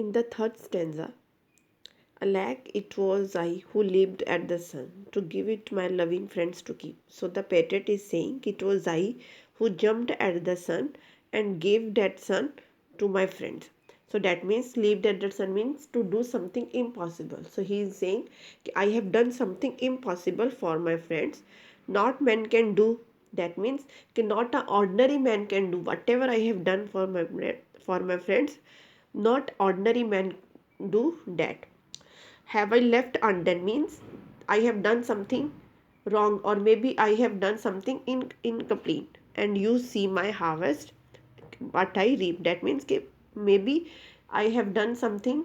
In the third stanza, alack, it was I who leaped at the sun to give it my loving friends to keep. So the Patriot is saying it was I who jumped at the sun and gave that sun to my friends. So that means leaped at the sun means to do something impossible. So he is saying I have done something impossible for my friends. Not men can do. That means not an ordinary man can do whatever I have done for my friends. Not ordinary men do that. Have I left undone means I have done something wrong, or maybe I have done something incomplete, and you see my harvest what I reap. That means maybe I have done something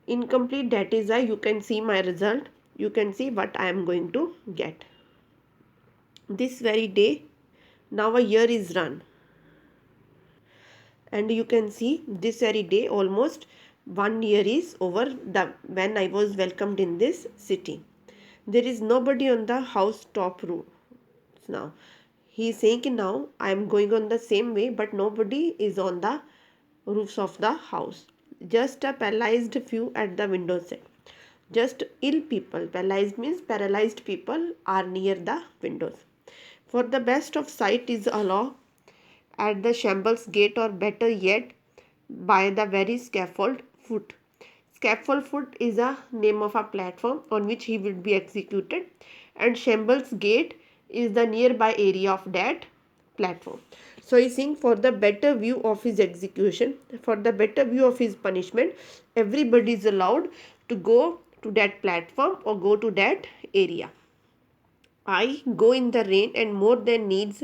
incomplete, that is why you can see my result, you can see what I am going to get. This very day now a year is run, and you can see this very day almost 1 year is over the when I was welcomed in this city. There is nobody on the house top roof now. He is saying now I am going on the same way, but nobody is on the roofs of the house. Just a paralyzed few at the window set. Just ill people. Paralyzed means paralyzed people are near the windows. For the best of sight is a law at the shambles gate, or better yet, by the very scaffold foot. Scaffold foot is a name of a platform on which he will be executed, and shambles gate is the nearby area of that platform. So he is saying for the better view of his execution, for the better view of his punishment, everybody is allowed to go to that platform or go to that area. I go in the rain and more than needs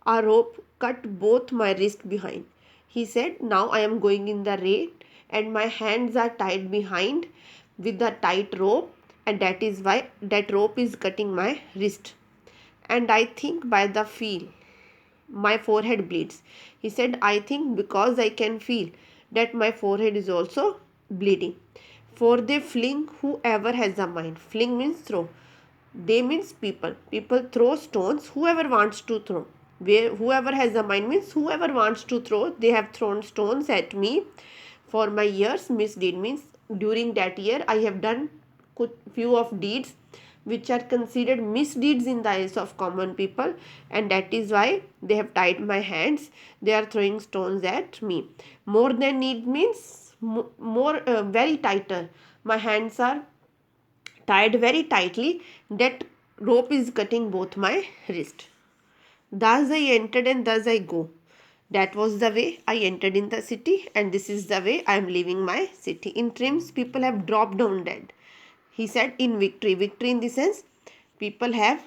a rope cut both my wrist behind. He said, now I am going in the rain and my hands are tied behind with a tight rope, and that is why that rope is cutting my wrist. And I think by the feel my forehead bleeds. He said, I think because I can feel that my forehead is also bleeding. For they fling whoever has a mind. Fling means throw. They means people. People throw stones, whoever wants to throw. Whoever has a mind means whoever wants to throw. They have thrown stones at me for my years misdeed means during that year I have done few of deeds which are considered misdeeds in the eyes of common people, and that is why they have tied my hands. They are throwing stones at me. More than need means more very tighter. My hands are tied very tightly. That rope is cutting both my wrist. Thus I entered and thus I go. That was the way I entered in the city, and this is the way I am leaving my city. In dreams, people have dropped down dead. He said in victory. Victory in the sense people are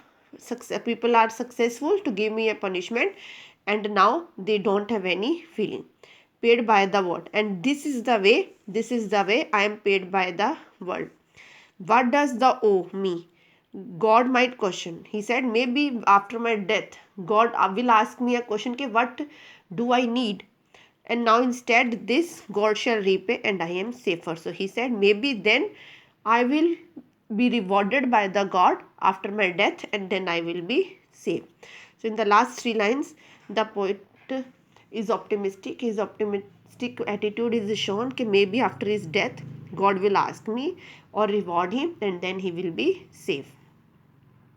successful to give me a punishment, and now they don't have any feeling. Paid by the world, and this is the way I am paid by the world. What does the owe me? God might question. He said, maybe after my death, God will ask me a question, what do I need? And now instead this God shall repay and I am safer. So he said, maybe then I will be rewarded by the God after my death, and then I will be saved. So in the last three lines, the poet is optimistic. His optimistic attitude is shown that maybe after his death God will ask me or reward him, and then he will be safe.